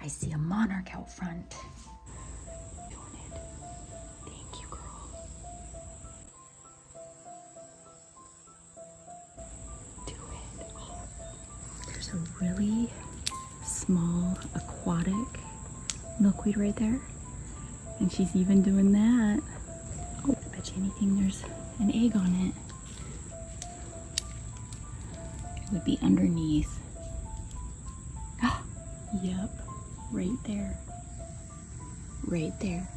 I see a monarch out front. Doing it. Thank you, girl. Do it. Oh. There's a really small aquatic milkweed right there. And she's even doing that. Oh, I bet you anything there's an egg on it. It would be underneath. Ah, yep, right there. Right there.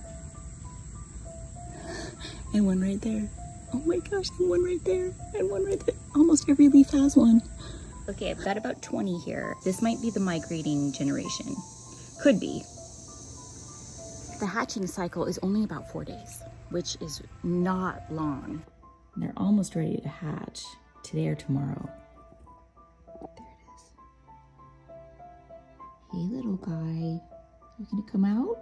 And one right there. Oh my gosh, and one right there. And one right there. Almost every leaf has one. Okay, I've got about 20 here. This might be the migrating generation. Could be. The hatching cycle is only about 4 days, which is not long. They're almost ready to hatch today or tomorrow. There it is. Hey, little guy, you gonna come out?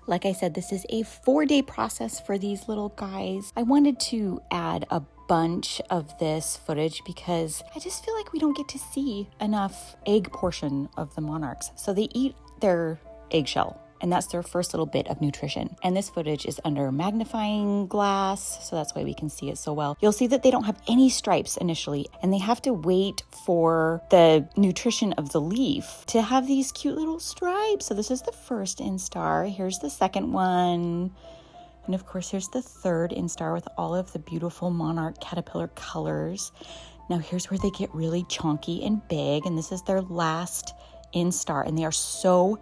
Like I said, this is a 4-day process for these little guys. I wanted to add a bunch of this footage because I just feel like we don't get to see enough egg portion of the monarchs. So they eat their eggshell, and that's their first little bit of nutrition. And this footage is under magnifying glass, so that's why we can see it so well. You'll see that they don't have any stripes initially, and they have to wait for the nutrition of the leaf to have these cute little stripes. So this is the first instar. Here's the second one. And of course, here's the third instar with all of the beautiful monarch caterpillar colors. Now here's where they get really chunky and big, and this is their last instar, and they are so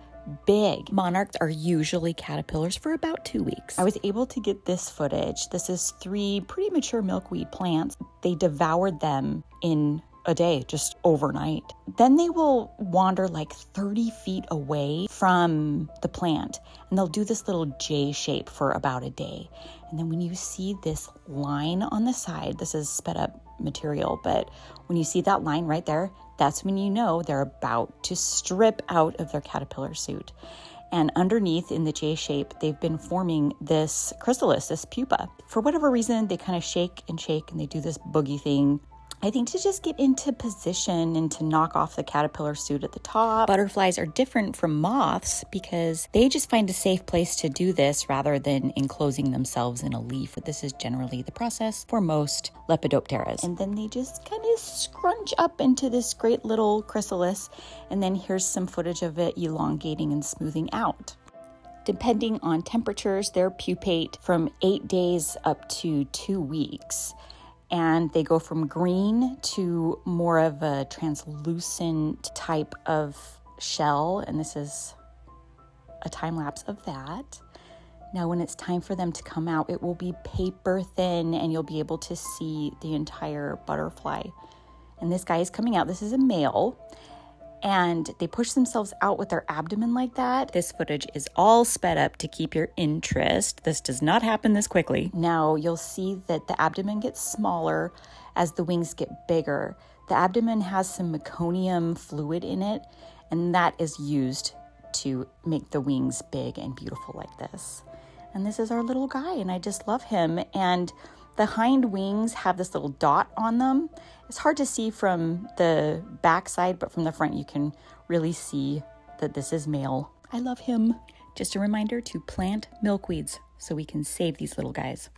big. Monarchs are usually caterpillars for about 2 weeks. I was able to get this footage. This is 3 pretty mature milkweed plants. They devoured them in a day, just overnight. Then they will wander like 30 feet away from the plant, and they'll do this little J shape for about a day. And then when you see this line on the side, this is sped up material, but when you see that line right there, that's when you know they're about to strip out of their caterpillar suit. And underneath in the J shape, they've been forming this chrysalis, this pupa. For whatever reason, they kind of shake and shake and they do this boogie thing. I think to just get into position and to knock off the caterpillar suit at the top. Butterflies are different from moths because they just find a safe place to do this rather than enclosing themselves in a leaf. But this is generally the process for most Lepidopteras. And then they just kind of scrunch up into this great little chrysalis. And then here's some footage of it elongating and smoothing out. Depending on temperatures, they're pupate from 8 days up to 2 weeks. And they go from green to more of a translucent type of shell. And this is a time lapse of that. Now, when it's time for them to come out, it will be paper thin and you'll be able to see the entire butterfly. And this guy is coming out. This is a male. And they push themselves out with their abdomen like that. This footage is all sped up to keep your interest. This does not happen this quickly. Now you'll see that the abdomen gets smaller as the wings get bigger. The abdomen has some meconium fluid in it, and that is used to make the wings big and beautiful like this. And this is our little guy, and I just love him. And the hind wings have this little dot on them. It's hard to see from the back side, but from the front you can really see that this is male. I love him. Just a reminder to plant milkweeds so we can save these little guys.